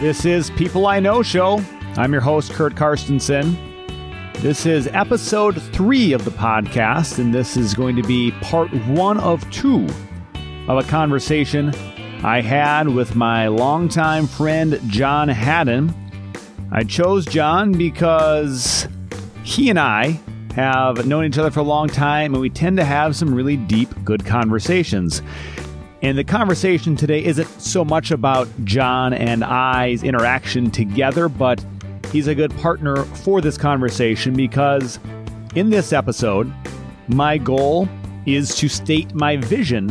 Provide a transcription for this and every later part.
This is People I Know Show. I'm your host, Curt Carstensen. This is episode 3 of the podcast, and this is going to be part 1 of 2 of a conversation I had with my longtime friend, John Hadden. I chose John because he and I have known each other for a long time, and we tend to have some really deep, good conversations. And the conversation today isn't so much about John and I's interaction together, but he's a good partner for this conversation because in this episode, my goal is to state my vision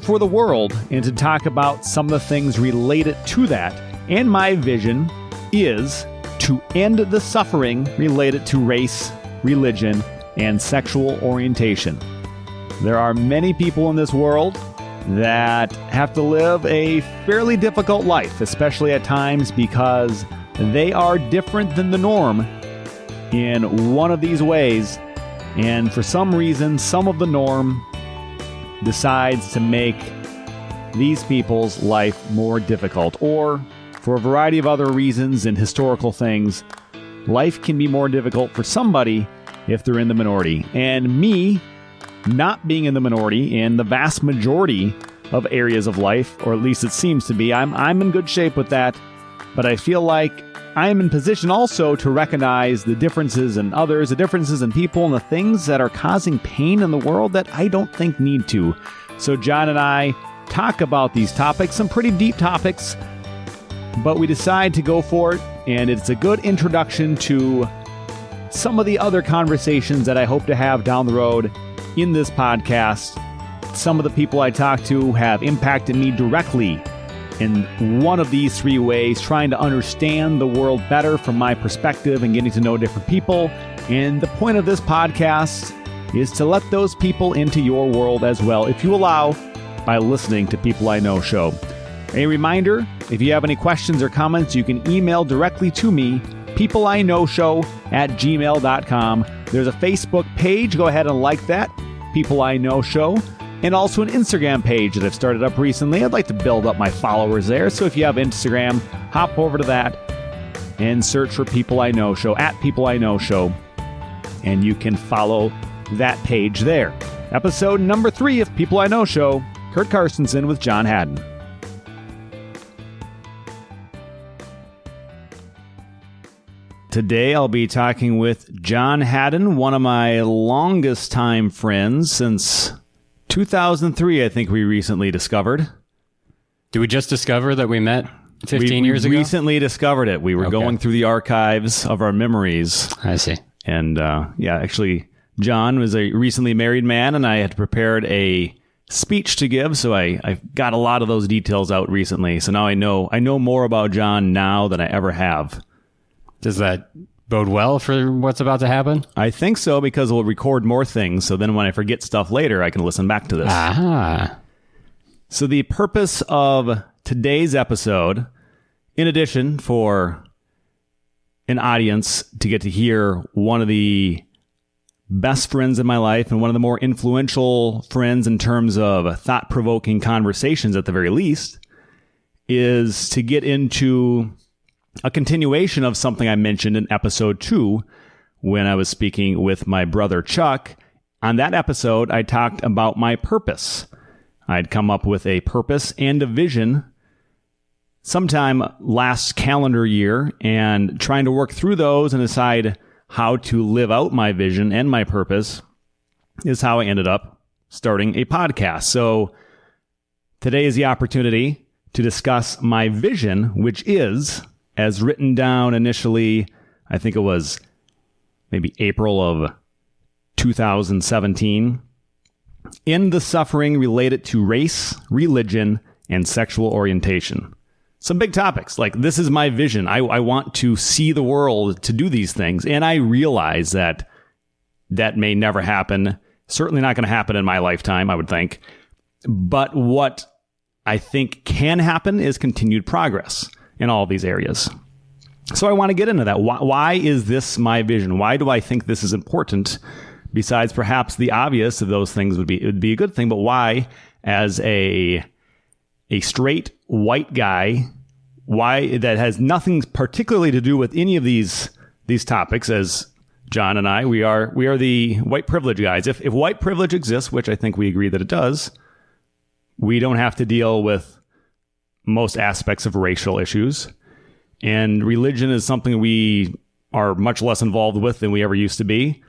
for the world, and to talk about some of the things related to that. And my vision is to end the suffering related to race, religion, and sexual orientation. There are many people in this world that have to live a fairly difficult life, especially at times because they are different than the norm in one of these ways. And for some reason, some of the norm decides to make these people's life more difficult, or for a variety of other reasons and historical things, life can be more difficult for somebody if they're in the minority. And me, not being in the minority in the vast majority of areas of life, or at least it seems to be, I'm in good shape with that, but I feel like I'm in position also to recognize the differences in others, the differences in people, and the things that are causing pain in the world that I don't think need to. So John and I talk about these topics, some pretty deep topics, but we decide to go for it, and it's a good introduction to some of the other conversations that I hope to have down the road in this podcast. Some of the people I talk to have impacted me directly in one of these 3 ways, trying to understand the world better from my perspective and getting to know different people. And the point of this podcast is to let those people into your world as well, if you allow, by listening to People I Know Show. A reminder, if you have any questions or comments, you can email directly to me, peopleiknowshow@gmail.com. There's a Facebook page. Go ahead and like that, People I Know Show. And also an Instagram page that I've started up recently. I'd like to build up my followers there. So if you have Instagram, hop over to that and search for People I Know Show, @People I Know Show. And you can follow that page there. Episode number 3 of People I Know Show, Curt Carstensen with John Hadden. Today I'll be talking with John Hadden, one of my longest time friends since 2003, I think we recently discovered. Did we just discover that we met 15 years ago? We recently discovered it. We were going through the archives of our memories. I see. And actually, John was a recently married man, and I had prepared a speech to give, so I got a lot of those details out recently. So now I know more about John now than I ever have. Does that bode well for what's about to happen? I think so, because we'll record more things, so then when I forget stuff later, I can listen back to this. Ah. So the purpose of today's episode, in addition for an audience to get to hear one of the best friends in my life and one of the more influential friends in terms of thought-provoking conversations at the very least, is to get into a continuation of something I mentioned in episode 2 when I was speaking with my brother Chuck. On that episode, I talked about my purpose. I'd come up with a purpose and a vision sometime last calendar year, and trying to work through those and decide how to live out my vision and my purpose is how I ended up starting a podcast. So today is the opportunity to discuss my vision, which is, as written down initially, I think it was maybe April of 2017, end the suffering related to race, religion, and sexual orientation. Some big topics, like this is my vision. I want to see the world to do these things. And I realize that may never happen. Certainly not going to happen in my lifetime, I would think. But what I think can happen is continued progress in all of these areas. So I want to get into that. Why is this my vision? Why do I think this is important? Besides perhaps the obvious of those things would be a good thing, but why, as a straight white guy why that has nothing particularly to do with any of these topics. As John and I, we are the white privilege guys. If white privilege exists, which I think we agree that it does, we don't have to deal with most aspects of racial issues. And religion is something we are much less involved with than we ever used to be.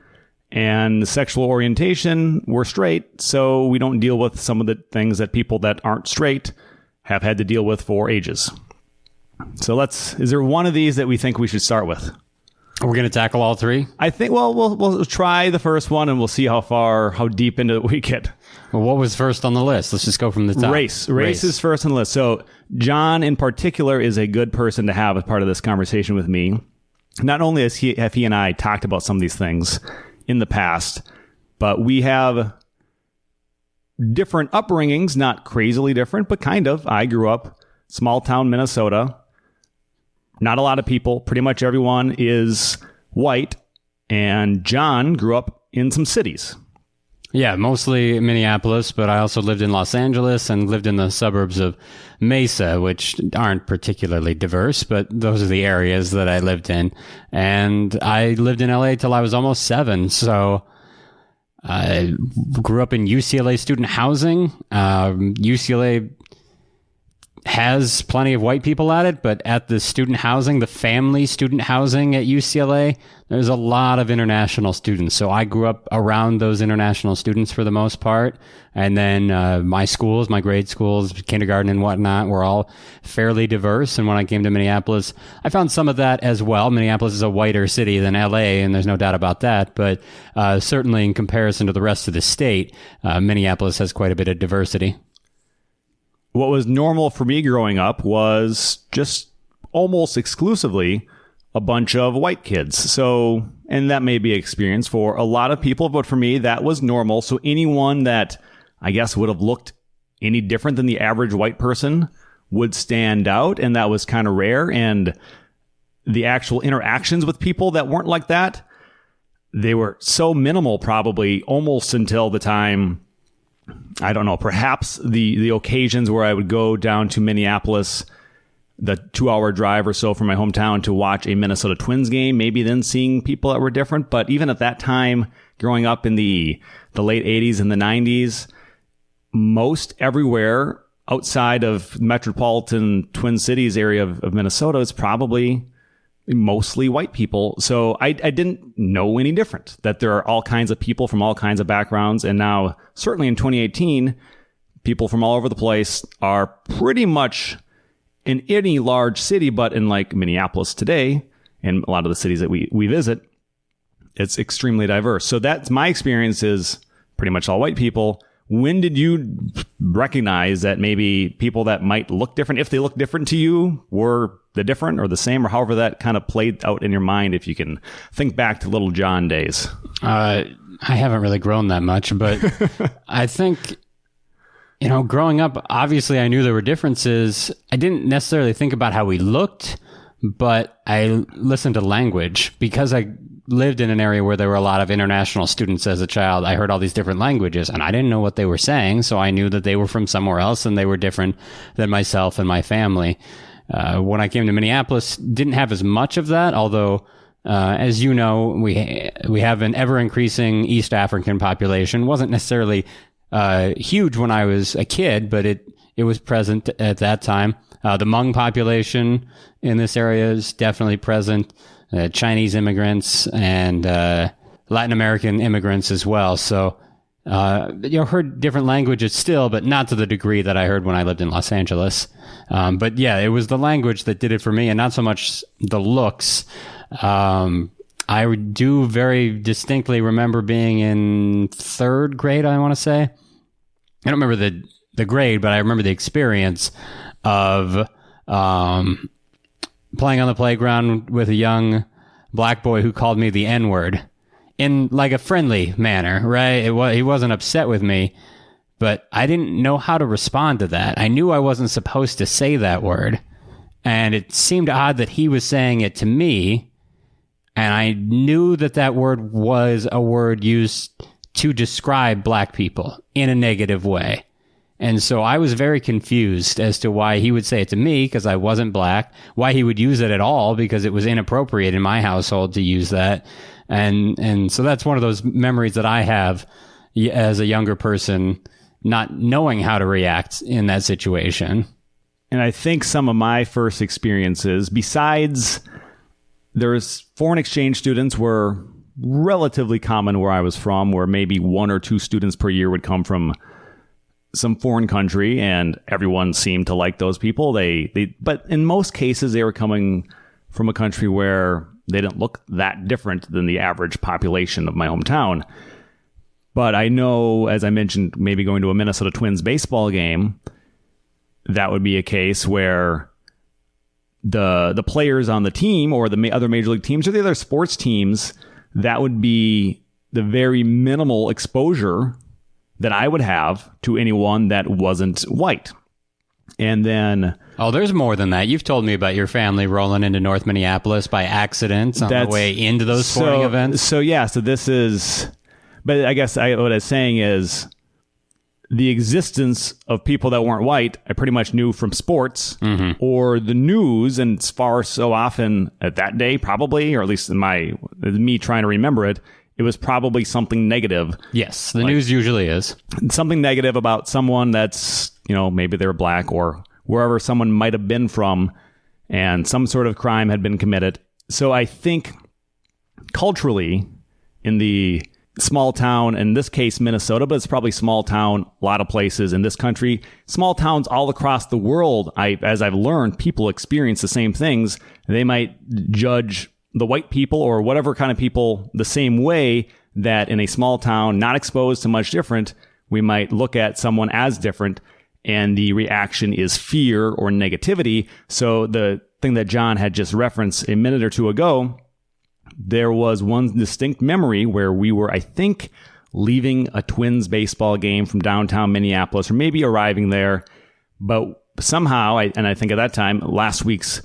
And sexual orientation, we're straight, so we don't deal with some of the things that people that aren't straight have had to deal with for ages. So is there one of these that we think we should start with? We're going to tackle all three? I think, we'll try the first one and we'll see how deep into it we get. Well, what was first on the list? Let's just go from the top. Race is first on the list. So John in particular is a good person to have as part of this conversation with me. Not only have he and I talked about some of these things in the past, but we have different upbringings, not crazily different, but kind of. I grew up small town Minnesota. Not a lot of people. Pretty much everyone is white. And John grew up in some cities. Yeah, mostly Minneapolis, but I also lived in Los Angeles and lived in the suburbs of Mesa, which aren't particularly diverse, but those are the areas that I lived in. And I lived in LA till I was almost 7, so I grew up in UCLA student housing. UCLA has plenty of white people at it, but at the student housing, the family student housing at UCLA, there's a lot of international students. So I grew up around those international students for the most part. And then my grade schools, kindergarten and whatnot, were all fairly diverse. And when I came to Minneapolis, I found some of that as well. Minneapolis is a whiter city than LA, and there's no doubt about that. But certainly in comparison to the rest of the state, Minneapolis has quite a bit of diversity. What was normal for me growing up was just almost exclusively a bunch of white kids. So, and that may be an experience for a lot of people, but for me, that was normal. So anyone that I guess would have looked any different than the average white person would stand out. And that was kind of rare. And the actual interactions with people that weren't like that, they were so minimal, probably almost until the time, I don't know, perhaps the occasions where I would go down to Minneapolis, the 2-hour drive or so from my hometown to watch a Minnesota Twins game, maybe then seeing people that were different. But even at that time, growing up in the late 80s and the 90s, most everywhere outside of metropolitan Twin Cities area of Minnesota is probably mostly white people. So I didn't know any different, that there are all kinds of people from all kinds of backgrounds. And now, certainly in 2018, people from all over the place are pretty much in any large city, but in like Minneapolis today, and a lot of the cities that we visit, it's extremely diverse. So that's my experience, is pretty much all white people. When did you recognize that maybe people that might look different, if they look different to you, were the different or the same, or however that kind of played out in your mind, if you can think back to little John days? I haven't really grown that much, but I think, growing up, obviously I knew there were differences. I didn't necessarily think about how we looked, but I listened to language. Because I lived in an area where there were a lot of international students as a child, I heard all these different languages, and I didn't know what they were saying, so I knew that they were from somewhere else and they were different than myself and my family. When I came to Minneapolis, didn't have as much of that, although, as you know, we have an ever-increasing East African population. Wasn't necessarily huge when I was a kid, but it was present at that time. The Hmong population in this area is definitely present. Chinese immigrants and Latin American immigrants as well. So, heard different languages still, but not to the degree that I heard when I lived in Los Angeles. But yeah, it was the language that did it for me, and not so much the looks. I do very distinctly remember being in 3rd grade, I want to say. I don't remember the grade, but I remember the experience of playing on the playground with a young black boy who called me the N-word in like a friendly manner, right? He wasn't upset with me, but I didn't know how to respond to that. I knew I wasn't supposed to say that word, and it seemed odd that he was saying it to me, and I knew that word was a word used to describe black people in a negative way. And so I was very confused as to why he would say it to me because I wasn't black, why he would use it at all because it was inappropriate in my household to use that. And so that's one of those memories that I have as a younger person, not knowing how to react in that situation. And I think some of my first experiences, besides there's foreign exchange students were relatively common where I was from, where maybe 1 or 2 students per year would come from some foreign country, and everyone seemed to like those people. But in most cases, they were coming from a country where they didn't look that different than the average population of my hometown. But I know, as I mentioned, maybe going to a Minnesota Twins baseball game, that would be a case where the players on the team or the other major league teams or the other sports teams, that would be the very minimal exposure that I would have to anyone that wasn't white. And then... Oh, there's more than that. You've told me about your family rolling into North Minneapolis by accident on the way into those sporting events. So this is... But I guess what I was saying is the existence of people that weren't white, I pretty much knew from sports or the news, and it's far so often at that day, probably, or at least in me trying to remember it, it was probably something negative. Yes, the news usually is. Something negative about someone that's, maybe they're black or wherever someone might have been from, and some sort of crime had been committed. So I think culturally, in the small town, in this case Minnesota, but it's probably small town, a lot of places in this country, small towns all across the world, as I've learned, people experience the same things. They might judge the white people or whatever kind of people the same way that in a small town, not exposed to much different, we might look at someone as different, and the reaction is fear or negativity. So the thing that John had just referenced a minute or two ago, there was one distinct memory where we were, I think, leaving a Twins baseball game from downtown Minneapolis, or maybe arriving there, but somehow, I think at that time, last week's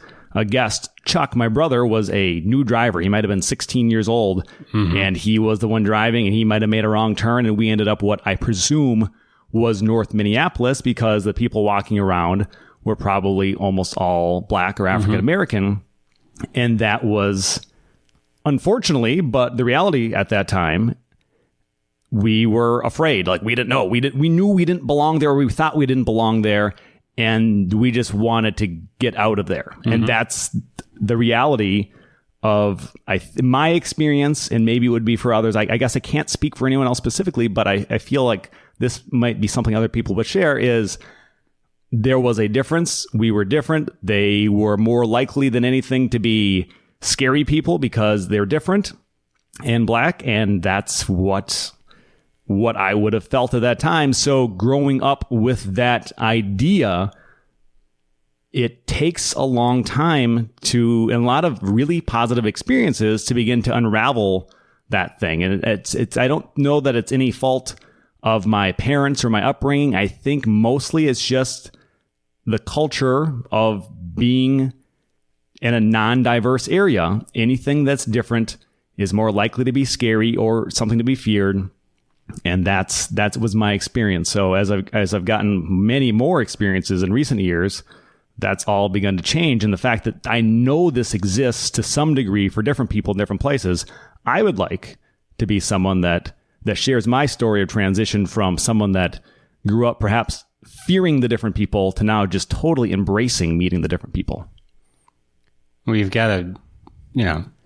guest, Chuck, my brother, was a new driver. He might have been 16 years old, and he was the one driving, and he might have made a wrong turn, and we ended up what I presume was North Minneapolis, because the people walking around were probably almost all black or African American, and that was... Unfortunately, but the reality at that time, we were afraid. Like, we didn't know. We knew we didn't belong there, or we thought we didn't belong there, and we just wanted to get out of there. And that's the reality of my experience, and maybe it would be for others. I guess I can't speak for anyone else specifically, but I feel like this might be something other people would share, is there was a difference. We were different. They were more likely than anything to be scary people because they're different and black, and that's what I would have felt at that time. So growing up with that idea, it takes a long time and a lot of really positive experiences to begin to unravel that thing. And it's I don't know that it's any fault of my parents or my upbringing. I think mostly it's just the culture of being in a non-diverse area. Anything that's different is more likely to be scary or something to be feared. And that was my experience. So as I've gotten many more experiences in recent years, that's all begun to change. And the fact that I know this exists to some degree for different people in different places, I would like to be someone that shares my story of transition from someone that grew up perhaps fearing the different people to now just totally embracing meeting the different people. We've got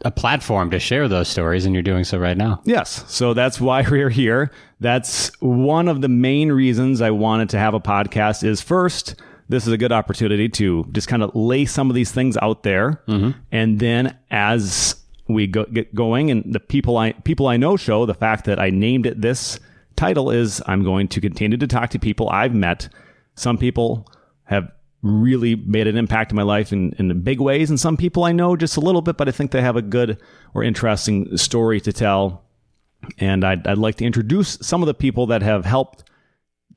a platform to share those stories, and you're doing so right now. Yes. So that's why we're here. That's one of the main reasons I wanted to have a podcast. Is first, this is a good opportunity to just kind of lay some of these things out there. And then as we get going, and the people I know show, the fact that I named it this title is I'm going to continue to talk to people I've met. Some people have really made an impact in my life in big ways, and some people I know just a little bit, but I think they have a good or interesting story to tell. And I'd like to introduce some of the people that have helped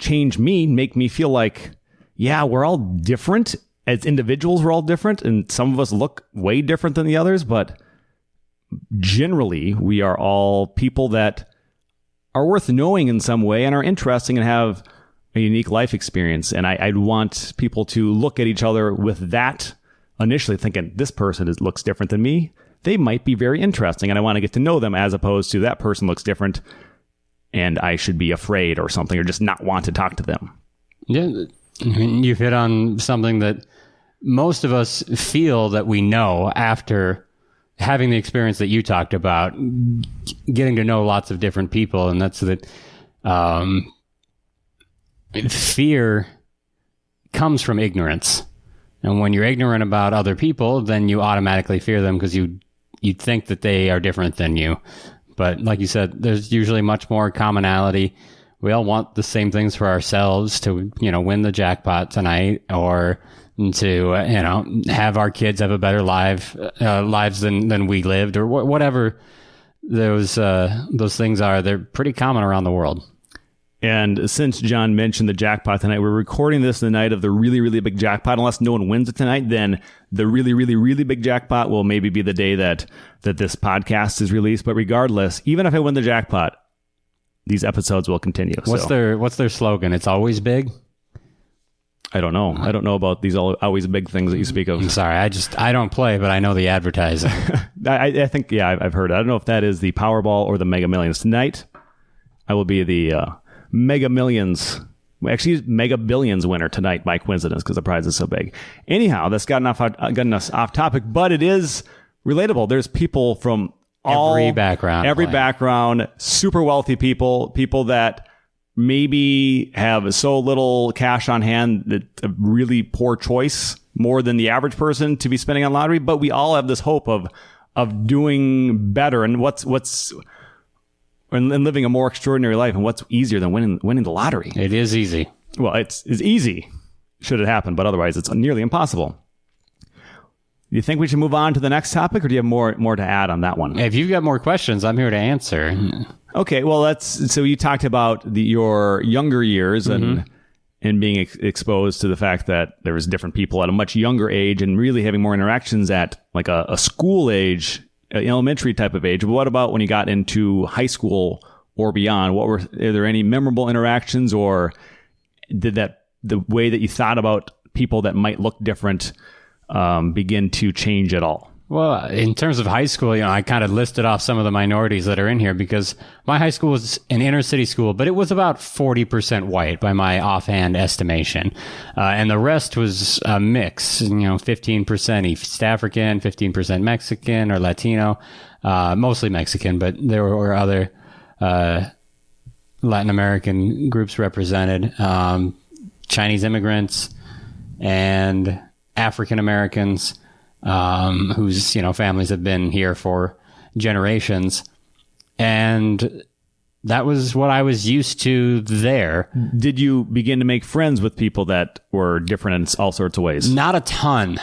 change me, make me feel like, yeah, we're all different. As individuals, we're all different, and some of us look way different than the others, but generally, we are all people that are worth knowing in some way and are interesting and have a unique life experience. And I'd want people to look at each other with that initially thinking, this person looks different than me. They might be very interesting, and I want to get to know them, as opposed to that person looks different and I should be afraid or something, or just not want to talk to them. Yeah, I mean, you've hit on something that most of us feel that we know after having the experience that you talked about, getting to know lots of different people, and that's that fear comes from ignorance. And when you're ignorant about other people, then you automatically fear them because you think that they are different than you. But like you said, there's usually much more commonality. We all want the same things for ourselves, to, win the jackpot tonight, or to, have our kids have a better lives than we lived, or whatever those things are. They're pretty common around the world. And since John mentioned the jackpot tonight, we're recording this the night of the really, really big jackpot. Unless no one wins it tonight, then the really, really, really big jackpot will maybe be the day that this podcast is released. But regardless, even if I win the jackpot, these episodes will continue. What's their slogan? It's always big? I don't know. I don't know about these always big things that you speak of. I'm sorry. I don't play, but I know the advertising. I think, I've heard it. I don't know if that is the Powerball or the Mega Millions. Tonight, I will be the Mega Millions, actually Mega Billions winner tonight by coincidence, because the prize is so big. Anyhow, that's gotten us off topic, but it is relatable. There's people from every background, super wealthy people that maybe have so little cash on hand that a really poor choice, more than the average person, to be spending on lottery. But we all have this hope of doing better, and and living a more extraordinary life. And what's easier than winning the lottery? It is easy. Well, it's easy should it happen, but otherwise it's nearly impossible. Do you think we should move on to the next topic, or do you have more to add on that one? If you've got more questions, I'm here to answer. Okay, well, so you talked about your younger years and being exposed to the fact that there was different people at a much younger age, and really having more interactions at like a school age, elementary type of age. But what about when you got into high school or beyond? Are there any memorable interactions, or did the way that you thought about people that might look different begin to change at all? Well, in terms of high school, I kind of listed off some of the minorities that are in here, because my high school was an inner city school, but it was about 40% white by my offhand estimation. And the rest was a mix, 15% East African, 15% Mexican or Latino, mostly Mexican, but there were other Latin American groups represented, Chinese immigrants and African Americans, whose families have been here for generations, and that was what I was used to there. Did you begin to make friends with people that were different in all sorts of ways? Not a ton,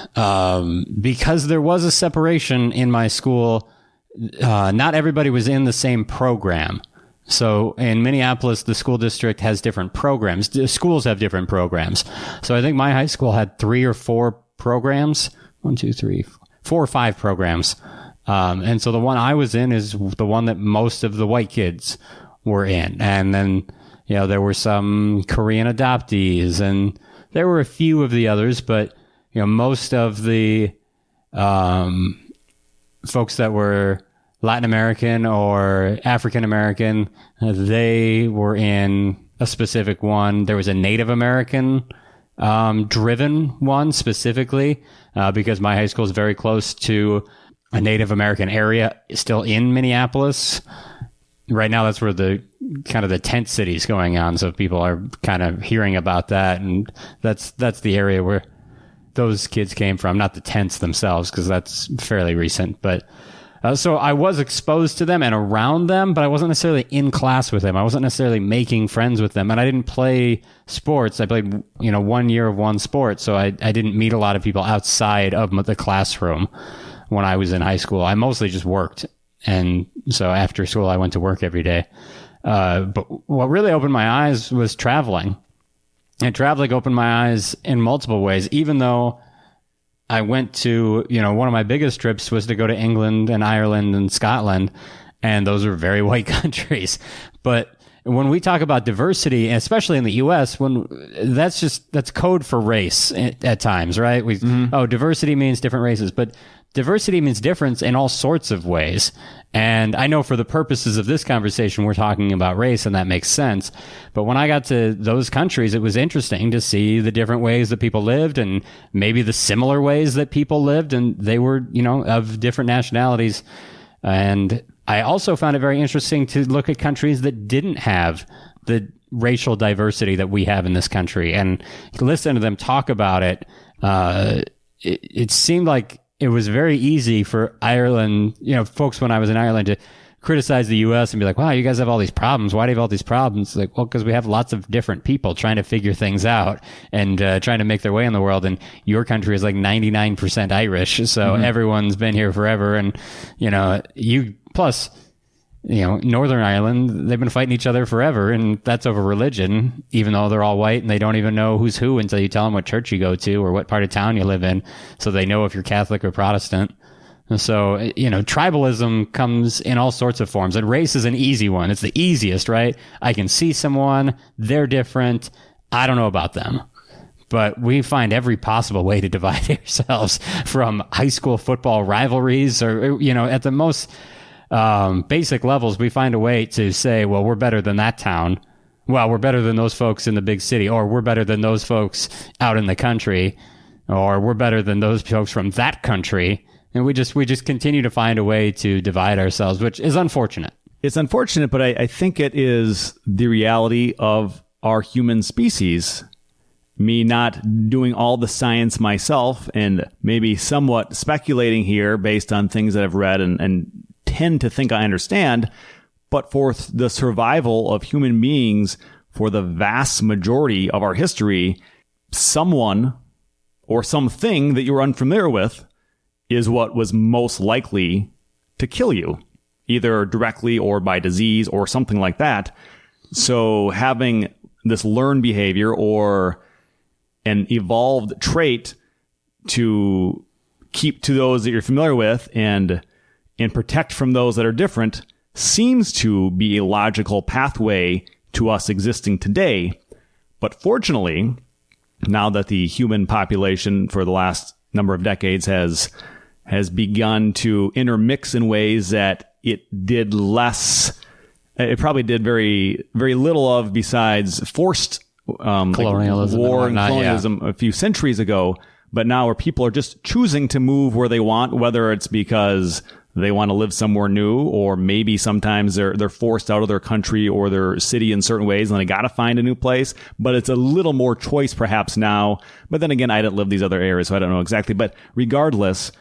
because there was a separation in my school. Not everybody was in the same program. So in Minneapolis, the school district has different programs. The schools have different programs. So I think my high school had 3 or 4 programs. 1, 2, 3, 4 or 5 programs. And so the one I was in is the one that most of the white kids were in. And then, there were some Korean adoptees, and there were a few of the others, but, most of the folks that were Latin American or African American, they were in a specific one. There was a Native American driven one specifically, because my high school is very close to a Native American area still in Minneapolis. Right now, that's where the tent city is going on. So people are kind of hearing about that. And that's the area where those kids came from, not the tents themselves, because that's fairly recent. But so I was exposed to them and around them, but I wasn't necessarily in class with them. I wasn't necessarily making friends with them. And I didn't play sports. I played, 1 year of one sport. So I didn't meet a lot of people outside of the classroom when I was in high school. I mostly just worked. And so after school, I went to work every day. But what really opened my eyes was traveling. And traveling opened my eyes in multiple ways, even though I went to, one of my biggest trips was to go to England and Ireland and Scotland, and those are very white countries. But when we talk about diversity, especially in the U.S., that's code for race at times, right? Diversity means different races, but diversity means difference in all sorts of ways. And I know for the purposes of this conversation, we're talking about race, and that makes sense. But when I got to those countries, it was interesting to see the different ways that people lived and maybe the similar ways that people lived. And they were, of different nationalities. And I also found it very interesting to look at countries that didn't have the racial diversity that we have in this country and listen to them talk about it. It seemed like it was very easy for Ireland, folks when I was in Ireland to criticize the U.S. and be like, wow, you guys have all these problems. Why do you have all these problems? Like, well, because we have lots of different people trying to figure things out and trying to make their way in the world. And your country is like 99% Irish. So everyone's been here forever. And, plus, Northern Ireland, they've been fighting each other forever, and that's over religion, even though they're all white and they don't even know who's who until you tell them what church you go to or what part of town you live in, so they know if you're Catholic or Protestant. And so, tribalism comes in all sorts of forms, and race is an easy one. It's the easiest, right? I can see someone, they're different, I don't know about them. But we find every possible way to divide ourselves, from high school football rivalries or, at the most basic levels, we find a way to say, well, we're better than that town. Well, we're better than those folks in the big city, or we're better than those folks out in the country, or we're better than those folks from that country. And we just continue to find a way to divide ourselves, which is unfortunate. It's unfortunate, but I think it is the reality of our human species. Me not doing all the science myself and maybe somewhat speculating here based on things that I've read and tend to think I understand, but for the survival of human beings for the vast majority of our history, someone or something that you were unfamiliar with is what was most likely to kill you, either directly or by disease or something like that. So having this learned behavior or an evolved trait to keep to those that you're familiar with and protect from those that are different seems to be a logical pathway to us existing today. But fortunately, now that the human population for the last number of decades has begun to intermix in ways that it probably did very, very little of besides forced colonialism, war and colonialism a few centuries ago. But now where people are just choosing to move where they want, whether it's because they want to live somewhere new, or maybe sometimes they're forced out of their country or their city in certain ways, and they got to find a new place. But it's a little more choice perhaps now. But then again, I didn't live these other areas, so I don't know exactly. But regardless,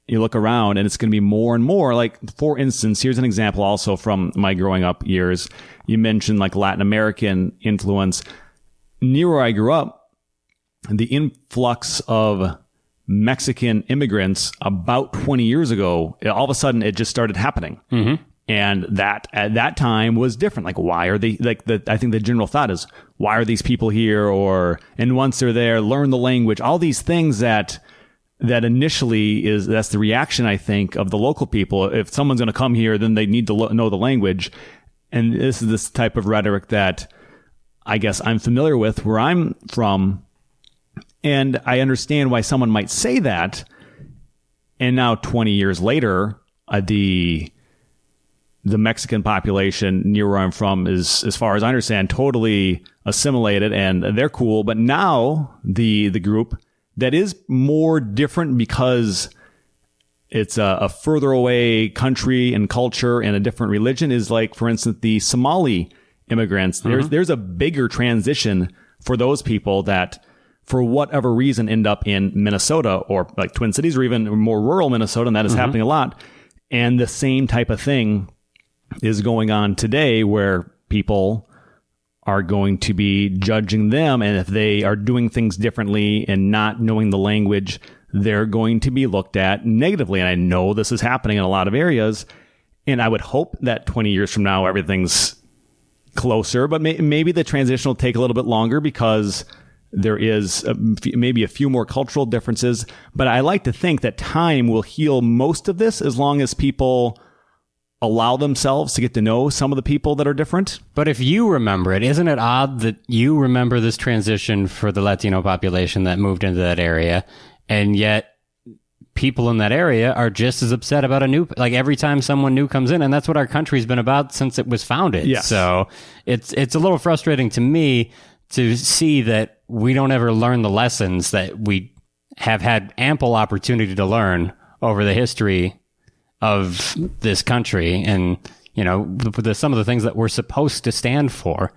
you look around and it's going to be more and more. Like, for instance, here's an example also from my growing up years. You mentioned like Latin American influence. Near where I grew up, the influx of Mexican immigrants about 20 years ago, all of a sudden it just started happening. Mm-hmm. And that at that time was different. Like, why are they I think the general thought is, why are these people here? And once they're there, learn the language, all these things that initially that's the reaction, I think, of the local people. If someone's going to come here, then they need to know the language. And this is this type of rhetoric that I guess I'm familiar with where I'm from. And I understand why someone might say that. And now 20 years later, the Mexican population near where I'm from is, as far as I understand, totally assimilated and they're cool. But now the group that is more different because it's a further away country and culture and a different religion is like, for instance, the Somali immigrants. Mm-hmm. There's a bigger transition for those people that, for whatever reason, end up in Minnesota or like Twin Cities or even more rural Minnesota, and that is happening a lot. And the same type of thing is going on today where people are going to be judging them, and if they are doing things differently and not knowing the language, they're going to be looked at negatively. And I know this is happening in a lot of areas, and I would hope that 20 years from now everything's closer, but maybe the transition will take a little bit longer because there is maybe a few more cultural differences. But I like to think that time will heal most of this as long as people allow themselves to get to know some of the people that are different. But if you remember it, isn't it odd that you remember this transition for the Latino population that moved into that area, and yet people in that area are just as upset about like every time someone new comes in, and that's what our country's been about since it was founded. Yes. So it's a little frustrating to me to see that we don't ever learn the lessons that we have had ample opportunity to learn over the history of this country, and some of the things that we're supposed to stand for.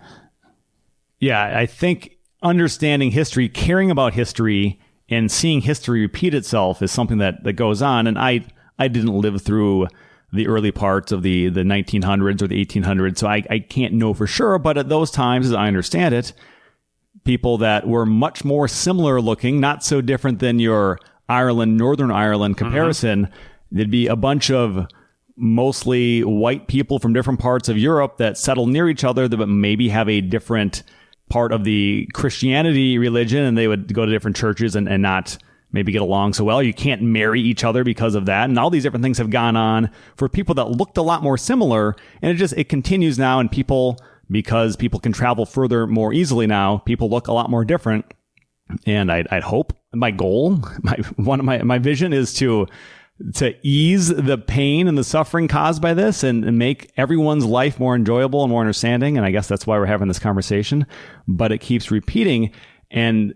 Yeah, I think understanding history, caring about history, and seeing history repeat itself is something that goes on. And I didn't live through the early parts of the 1900s or the 1800s, so I can't know for sure. But at those times, as I understand it, people that were much more similar looking, not so different than your Ireland, Northern Ireland comparison, there'd be a bunch of mostly white people from different parts of Europe that settle near each other, but maybe have a different part of the Christianity religion, and they would go to different churches and not maybe get along so well. You can't marry each other because of that. And all these different things have gone on for people that looked a lot more similar. And it continues now, and because people can travel further more easily now, people look a lot more different. And I'd hope, my goal, my vision is to ease the pain and the suffering caused by this and make everyone's life more enjoyable and more understanding. And I guess that's why we're having this conversation, but it keeps repeating. And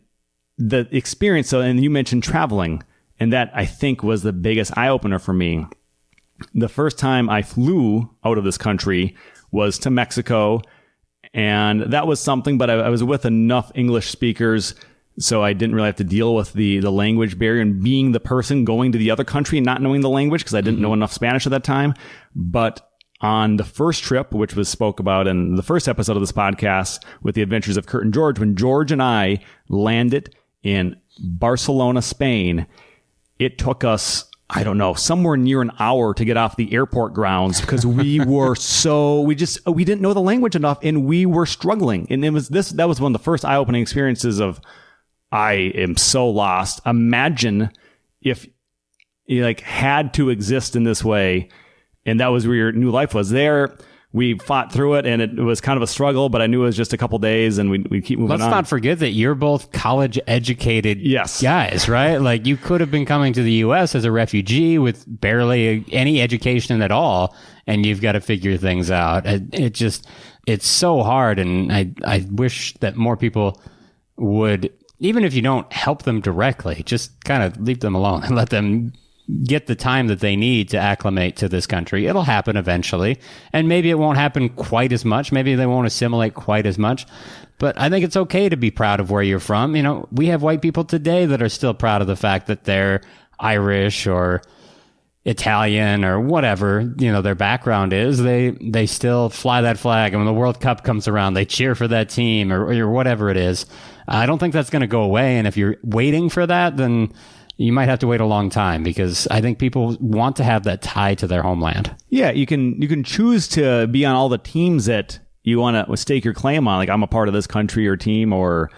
the experience, and you mentioned traveling, and that I think was the biggest eye opener for me. The first time I flew out of this country was to Mexico, and that was something, but I was with enough English speakers, so I didn't really have to deal with the language barrier and being the person going to the other country and not knowing the language, because I didn't know enough Spanish at that time. But on the first trip, which was spoke about in the first episode of this podcast with the adventures of Curt and George, when George and I landed in Barcelona, Spain, it took us, I don't know, somewhere near an hour to get off the airport grounds, because we were we didn't know the language enough, and we were struggling. And that was one of the first eye-opening experiences of, I am so lost. Imagine if you had to exist in this way, and that was where your new life was. There, we fought through it, and it was kind of a struggle, but I knew it was just a couple days, and we keep moving on. Let's not forget that you're both college-educated guys, right? Like, you could have been coming to the U.S. as a refugee with barely any education at all, and you've got to figure things out. It's so hard, and I wish that more people would, even if you don't help them directly, just kind of leave them alone and let them get the time that they need to acclimate to this country. It'll happen eventually, and maybe it won't happen quite as much. Maybe they won't assimilate quite as much, but I think it's okay to be proud of where you're from. We have white people today that are still proud of the fact that they're Irish or Italian or whatever, their background is. They still fly that flag, and when the World Cup comes around, they cheer for that team or whatever it is. I don't think that's going to go away, and if you're waiting for that, then you might have to wait a long time, because I think people want to have that tie to their homeland. Yeah, you can choose to be on all the teams that you want to stake your claim on. Like, I'm a part of this country or team or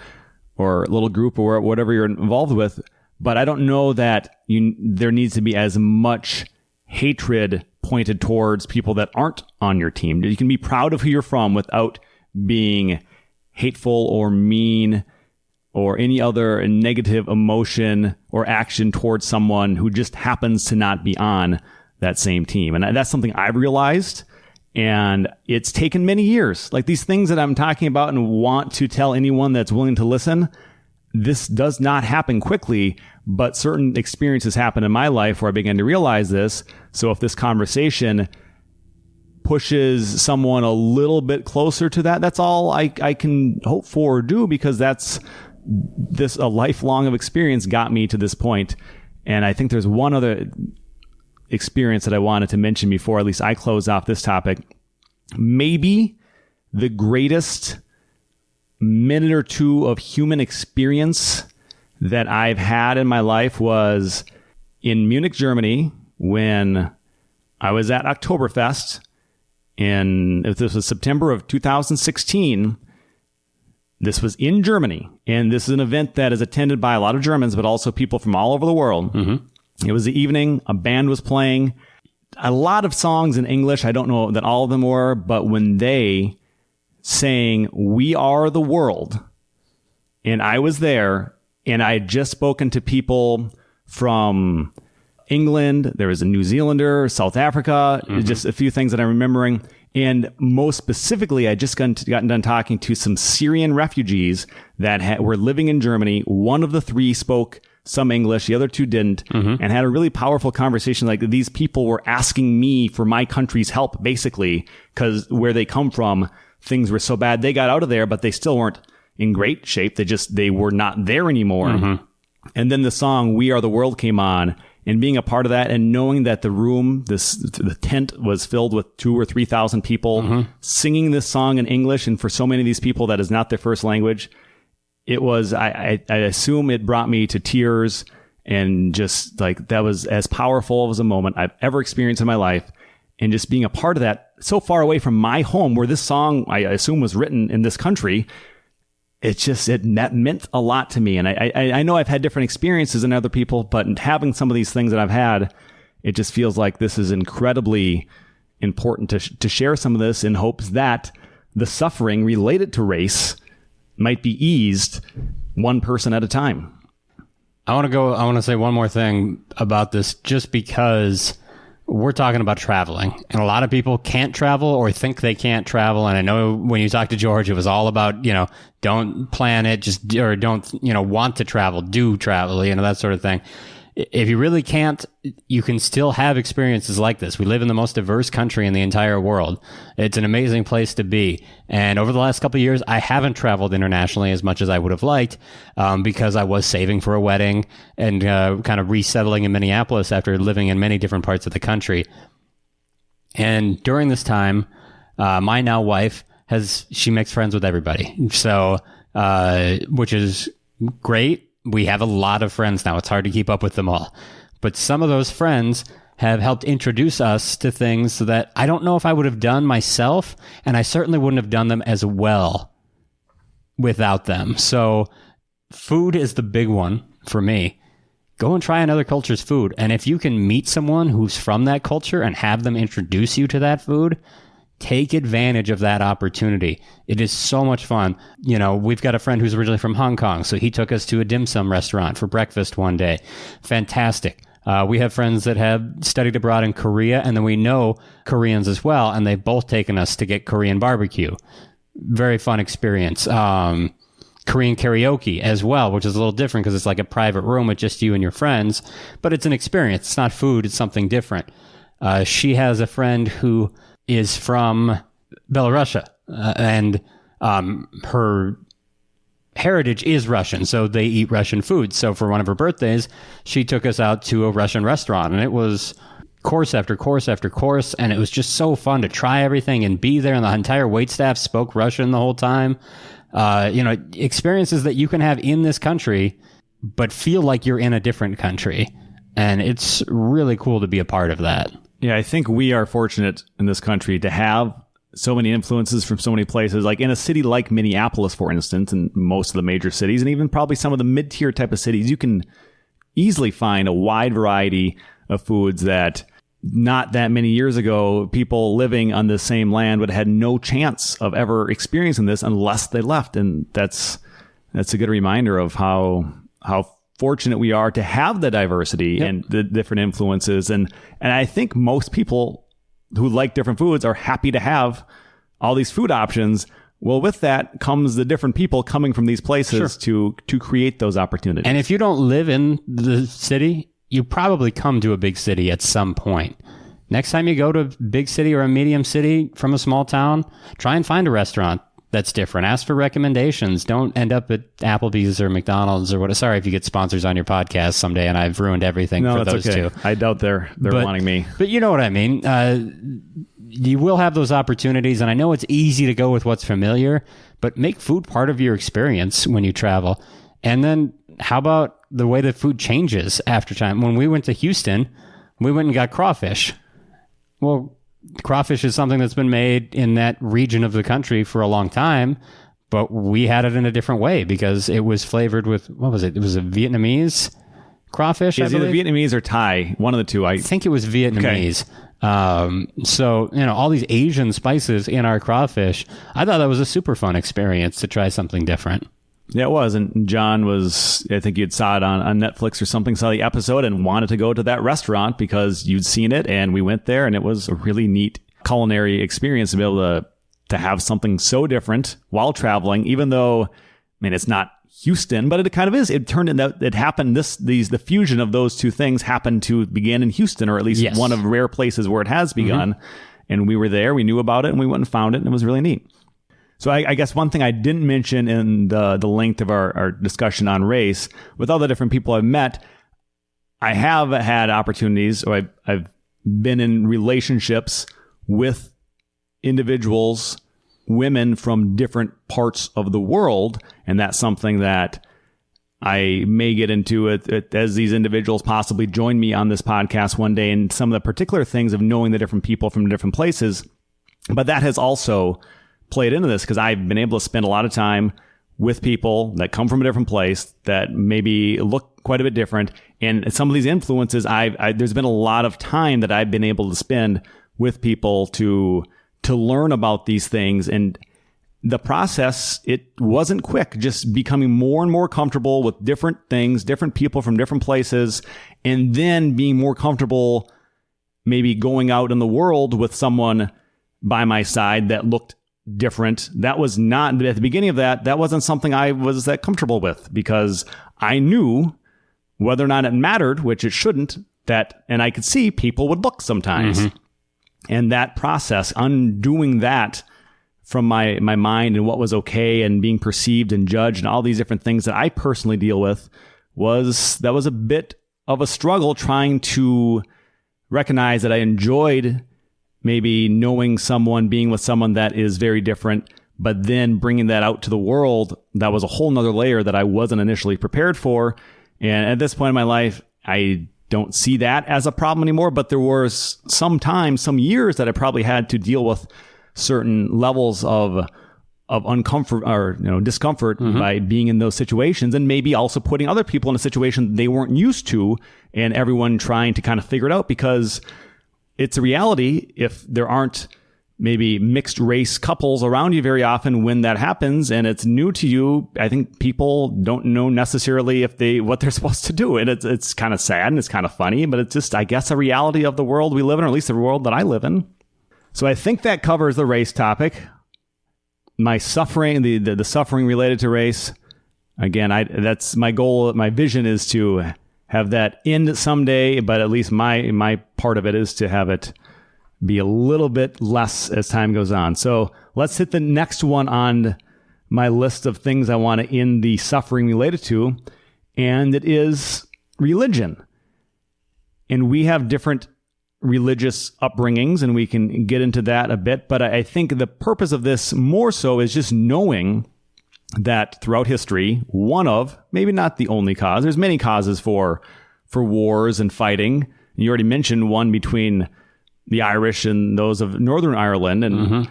little group or whatever you're involved with. But I don't know that there needs to be as much hatred pointed towards people that aren't on your team. You can be proud of who you're from without being hateful or mean or any other negative emotion or action towards someone who just happens to not be on that same team. And that's something I've realized, and it's taken many years. Like, these things that I'm talking about and want to tell anyone that's willing to listen, this does not happen quickly, but certain experiences happen in my life where I began to realize this. So if this conversation pushes someone a little bit closer to that, that's all I can hope for or do, because a lifelong of experience got me to this point. And I think there's one other experience that I wanted to mention before at least I close off this topic. Maybe the greatest minute or two of human experience that I've had in my life was in Munich, Germany, when I was at Oktoberfest. This was September of 2016. This was in Germany, and this is an event that is attended by a lot of Germans, but also people from all over the world. Mm-hmm. It was the evening, a band was playing. a lot of songs in English. I don't know that all of them were, but when they sang "We Are the World," and I was there, and I had just spoken to people from England. There was a New Zealander, South Africa, just a few things that I'm remembering. And most specifically, I just gotten done talking to some Syrian refugees that were living in Germany. One of the three spoke some English, the other two didn't, and had a really powerful conversation. Like, these people were asking me for my country's help, basically, because where they come from, things were so bad. They got out of there, but they still weren't in great shape. They were not there anymore. And then the song "We Are the World" came on, and being a part of that and knowing that the tent was filled with 2,000 or 3,000 people singing this song in English. And for so many of these people, that is not their first language. It was, I assume it brought me to tears, and just like, that was as powerful as a moment I've ever experienced in my life. And just being a part of that so far away from my home, where this song, I assume, was written in this country. That meant a lot to me. And I know I've had different experiences than other people, but having some of these things that I've had, it just feels like this is incredibly important to share some of this, in hopes that the suffering related to race might be eased one person at a time. I want to say one more thing about this, just because we're talking about traveling, and a lot of people can't travel or think they can't travel. And I know when you talk to George, it was all about, don't plan it, or don't, want to travel, do travel, that sort of thing. If you really can't, you can still have experiences like this. We live in the most diverse country in the entire world. It's an amazing place to be. And over the last couple of years, I haven't traveled internationally as much as I would have liked, because I was saving for a wedding and kind of resettling in Minneapolis after living in many different parts of the country. And during this time, my now wife she makes friends with everybody. So, which is great. We have a lot of friends now. It's hard to keep up with them all. But some of those friends have helped introduce us to things that I don't know if I would have done myself, and I certainly wouldn't have done them as well without them. So food is the big one for me. Go and try another culture's food. And if you can meet someone who's from that culture and have them introduce you to that food, take advantage of that opportunity. It is so much fun. We've got a friend who's originally from Hong Kong, so he took us to a dim sum restaurant for breakfast one day. Fantastic. We have friends that have studied abroad in Korea, and then we know Koreans as well, and they've both taken us to get Korean barbecue. Very fun experience. Korean karaoke as well, which is a little different because it's like a private room with just you and your friends, but it's an experience. It's not food. It's something different. She has a friend who is from Belarus, and her heritage is Russian, so they eat Russian food. So for one of her birthdays, she took us out to a Russian restaurant, and it was course after course after course, and it was just so fun to try everything and be there, and the entire waitstaff spoke Russian the whole time. Experiences that you can have in this country, but feel like you're in a different country, and it's really cool to be a part of that. Yeah, I think we are fortunate in this country to have so many influences from so many places. Like in a city like Minneapolis, for instance, and most of the major cities, and even probably some of the mid-tier type of cities, you can easily find a wide variety of foods that not that many years ago, people living on the same land would have had no chance of ever experiencing this unless they left. And that's a good reminder of how fortunate we are to have the diversity and the different influences. And I think most people who like different foods are happy to have all these food options. Well, with that comes the different people coming from these places to create those opportunities. And if you don't live in the city, you probably come to a big city at some point. Next time you go to a big city or a medium city from a small town, try and find a restaurant that's different. Ask for recommendations. Don't end up at Applebee's or McDonald's or what. Sorry if you get sponsors on your podcast someday and I've ruined everything for those two. I doubt they're wanting me. But you know what I mean. You will have those opportunities, and I know it's easy to go with what's familiar, but make food part of your experience when you travel. And then how about the way that food changes after time? When we went to Houston, we went and got crawfish. Well, crawfish is something that's been made in that region of the country for a long time, but we had it in a different way because it was flavored with, what was it? It was a Vietnamese crawfish, Is it Vietnamese or Thai? One of the two. I think it was Vietnamese. So, all these Asian spices in our crawfish, I thought that was a super fun experience to try something different. Yeah, it was. And John was, I think you'd saw it on Netflix or something, saw the episode and wanted to go to that restaurant because you'd seen it, and we went there, and it was a really neat culinary experience to be able to have something so different while traveling, even though, it's not Houston, but it kind of is. It turned in that it happened, the fusion of those two things happened to begin in Houston, or at least one of rare places where it has begun. And we were there, we knew about it, and we went and found it, and it was really neat. So I guess one thing I didn't mention in the length of our discussion on race, with all the different people I've met, I have had opportunities, or I've been in relationships with individuals, women from different parts of the world. And that's something that I may get into it as these individuals possibly join me on this podcast one day, and some of the particular things of knowing the different people from different places. But that has also played into this, because I've been able to spend a lot of time with people that come from a different place that maybe look quite a bit different. And some of these influences, there's been a lot of time that I've been able to spend with people to learn about these things. And the process, it wasn't quick, just becoming more and more comfortable with different things, different people from different places, and then being more comfortable maybe going out in the world with someone by my side that looked different. That was not, at the beginning of that wasn't something I was that comfortable with, because I knew whether or not it mattered, which it shouldn't, and I could see people would look sometimes. And that process, undoing that from my mind and what was okay and being perceived and judged and all these different things that I personally deal with, was a bit of a struggle, trying to recognize that I enjoyed maybe knowing someone, being with someone that is very different, but then bringing that out to the world, that was a whole nother layer that I wasn't initially prepared for. And at this point in my life, I don't see that as a problem anymore, but there was some years that I probably had to deal with certain levels of uncomfort or discomfort by being in those situations, and maybe also putting other people in a situation they weren't used to, and everyone trying to kind of figure it out, because it's a reality. If there aren't maybe mixed race couples around you very often when that happens and it's new to you, I think people don't know necessarily what they're supposed to do. And it's kind of sad and it's kind of funny, but it's just, I guess, a reality of the world we live in, or at least the world that I live in. So I think that covers the race topic. My suffering, the suffering related to race, again, that's my goal. My vision is to have that end someday, but at least my part of it is to have it be a little bit less as time goes on. So let's hit the next one on my list of things I want to end the suffering related to, and it is religion. And we have different religious upbringings, and we can get into that a bit, but I think the purpose of this more so is just knowing that throughout history, one of, maybe not the only cause, there's many causes for wars and fighting. You already mentioned one between the Irish and those of Northern Ireland. And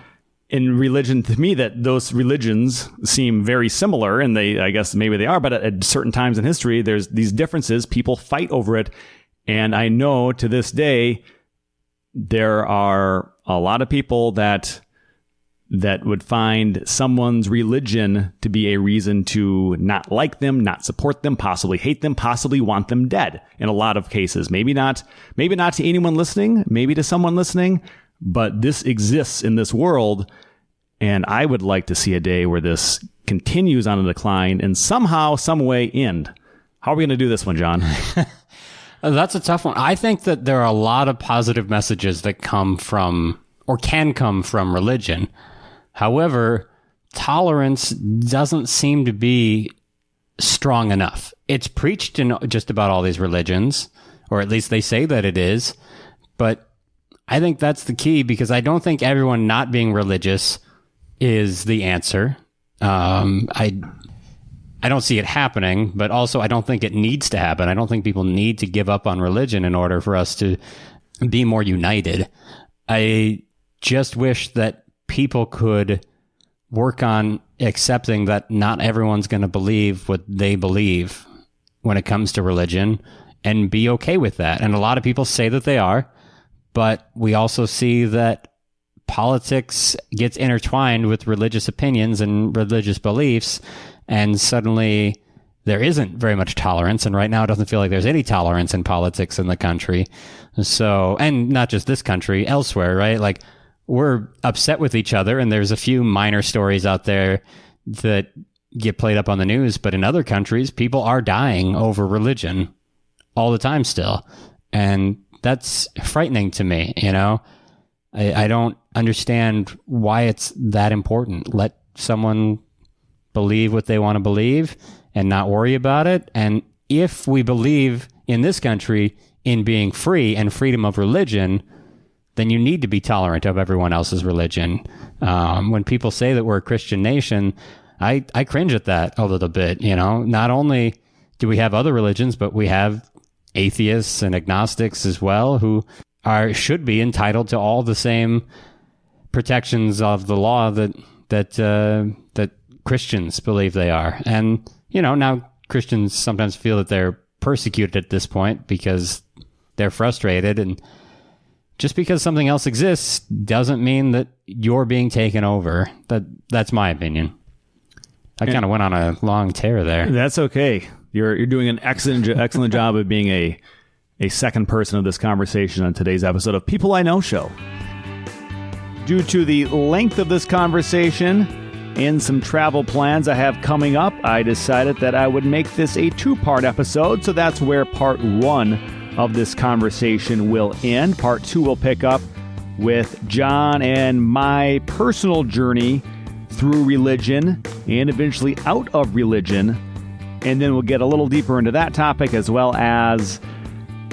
in religion, to me, that those religions seem very similar, and I guess maybe they are, but at certain times in history, there's these differences. People fight over it. And I know to this day, there are a lot of people that would find someone's religion to be a reason to not like them, not support them, possibly hate them, possibly want them dead in a lot of cases. Maybe not to anyone listening, maybe to someone listening, but this exists in this world. And I would like to see a day where this continues on a decline and somehow, some way end. How are we going to do this one, John? That's a tough one. I think that there are a lot of positive messages that come from, or can come from, religion. However, tolerance doesn't seem to be strong enough. It's preached in just about all these religions, or at least they say that it is. But I think that's the key, because I don't think everyone not being religious is the answer. I don't see it happening, but also I don't think it needs to happen. I don't think people need to give up on religion in order for us to be more united. I just wish that people could work on accepting that not everyone's going to believe what they believe when it comes to religion, and be okay with that. And a lot of people say that they are, but we also see that politics gets intertwined with religious opinions and religious beliefs, and suddenly there isn't very much tolerance. And right now it doesn't feel like there's any tolerance in politics in the country. So, and not just this country, elsewhere, right? Like, we're upset with each other, and there's a few minor stories out there that get played up on the news, but in other countries, people are dying over religion all the time still. And that's frightening to me, you know? I don't understand why it's that important. Let someone believe what they want to believe and not worry about it. And if we believe in this country in being free and freedom of religion, then you need to be tolerant of everyone else's religion. When people say that we're a Christian nation, I cringe at that a little bit. You know, not only do we have other religions, but we have atheists and agnostics as well, who should be entitled to all the same protections of the law that Christians believe they are. And, you know, now Christians sometimes feel that they're persecuted at this point because they're frustrated. And just because something else exists doesn't mean that you're being taken over. That's my opinion. I kind of went on a long tear there. That's okay. You're doing an excellent job of being a second person of this conversation on today's episode of People I Know Show. Due to the length of this conversation and some travel plans I have coming up, I decided that I would make this a two-part episode, so that's where part one of this conversation will end. Part two will pick up with John and my personal journey through religion and eventually out of religion. And then we'll get a little deeper into that topic, as well as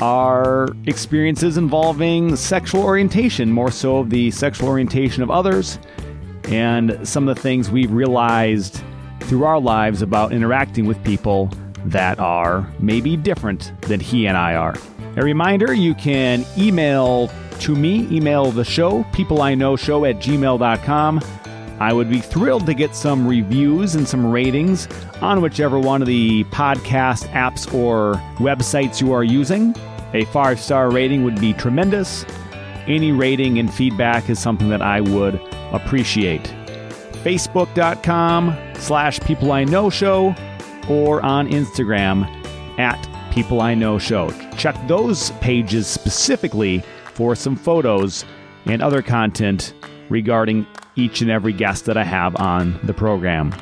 our experiences involving sexual orientation, more so the sexual orientation of others, and some of the things we've realized through our lives about interacting with people that are maybe different than he and I are. A reminder, you can email the show, peopleiknowshow@gmail.com. I would be thrilled to get some reviews and some ratings on whichever one of the podcast apps or websites you are using. A 5-star rating would be tremendous. Any rating and feedback is something that I would appreciate. Facebook.com/peopleiknowshow or on Instagram @peopleiknowshow. Check those pages specifically for some photos and other content regarding each and every guest that I have on the program.